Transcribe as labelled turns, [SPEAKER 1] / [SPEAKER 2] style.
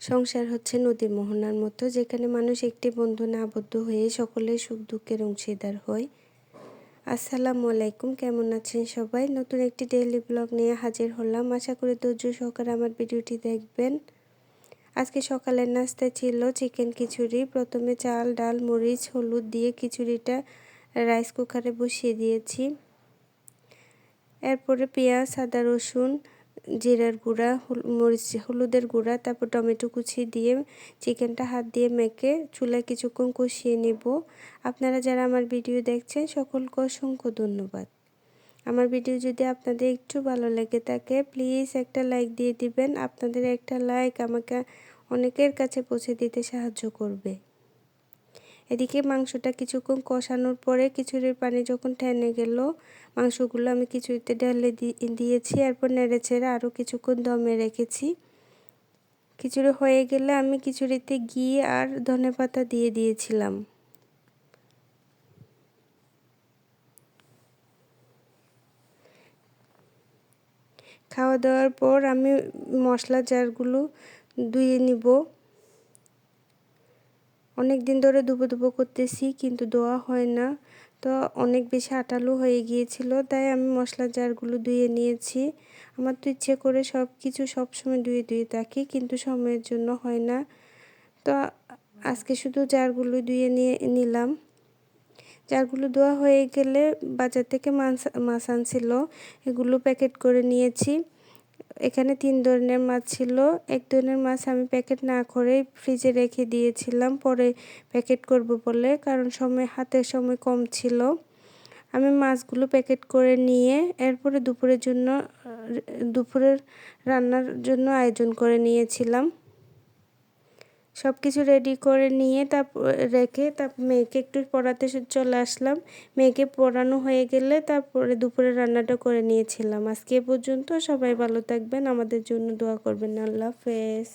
[SPEAKER 1] সংসার হচ্ছে নদীর মোহনার মতো, যেখানে মানুষ একটি বন্ধনে আবদ্ধ হয়ে সকলের সুখ দুঃখের অংশীদার হয়। আসসালামু আলাইকুম, কেমন আছেন সবাই? নতুন একটি ডেইলি ব্লগ নিয়ে হাজির হলাম। আশা করি ধৈর্য সহকারে আমার ভিডিওটি দেখবেন। আজকে সকালের নাস্তায় ছিল চিকেন খিচুড়ি। প্রথমে চাল, ডাল, মরিচ, হলুদ দিয়ে খিচুড়িটা রাইস কুকারে বসিয়ে দিয়েছি। এরপরে পেঁয়াজ, আদা, রসুন, জিরার গুঁড়া, হলুদের গুঁড়া, তারপর টমেটো কুচি দিয়ে চিকেনটা হাত দিয়ে মেখে চুলায় কিছুক্ষণ কষিয়ে নেব। আপনারা যারা আমার ভিডিও দেখছেন সকলকে অসংখ্য ধন্যবাদ। আমার ভিডিও যদি আপনাদের একটু ভালো লেগে থাকে প্লিজ একটা লাইক দিয়ে দিবেন। আপনাদের একটা লাইক আমাকে অনেকের কাছে পৌঁছে দিতে সাহায্য করবে। এদিকে মাংসটা কিছুক্ষণ কষানোর পরে খিচুড়ির পানি যখন টেনে গেল, মাংসগুলো আমি খিচুড়িতে ঢেলে দিয়েছি। এরপর নেড়ে ছেড়ে আরও কিছুক্ষণ দমে রেখেছি। খিচুড়ি হয়ে গেলে আমি খিচুড়িতে ঘি আর ধনেপাতা দিয়ে দিয়েছিলাম। খাওয়া দাওয়ার পর আমি মশলা জারগুলো ধুয়ে নিব। অনেক দিন ধরে ধুবো করতেছি কিন্তু ধোয়া হয় না, তো অনেক বেশি আঠালো হয়ে গিয়েছিল, তাই আমি মশলা জারগুলো ধুয়ে নিয়েছি। আমার তো ইচ্ছে করে সব কিছু সবসময় ধুয়ে থাকি, কিন্তু সময়ের জন্য হয় না, তো আজকে শুধু জারগুলো ধুয়ে নিলাম। জারগুলো ধোয়া হয়ে গেলে বাজার থেকে মাছ আনছিল, এগুলো প্যাকেট করে নিয়েছি। এখানে 3 ধরনের মাছ ছিল। এক ধরনের মাছ আমি প্যাকেট না করে ফ্রিজে রেখে দিয়েছিলাম পরে প্যাকেট করব বলে, কারণ হাতের সময় কম ছিল। আমি মাছগুলো প্যাকেট করে নিয়ে এরপরে দুপুরের রান্নার জন্য আয়োজন করে নিয়েছিলাম। সব কিছু রেডি করে নিয়ে তারপর মেয়েকে একটু পড়াতে চলে আসলাম। মেয়েকে পড়ানো হয়ে গেলে তারপরে দুপুরে রান্নাটা করে নিয়েছিলাম। আজকে এ পর্যন্ত, সবাই ভালো থাকবেন, আমাদের জন্য দোয়া করবেন। আল্লাহ হাফেজ।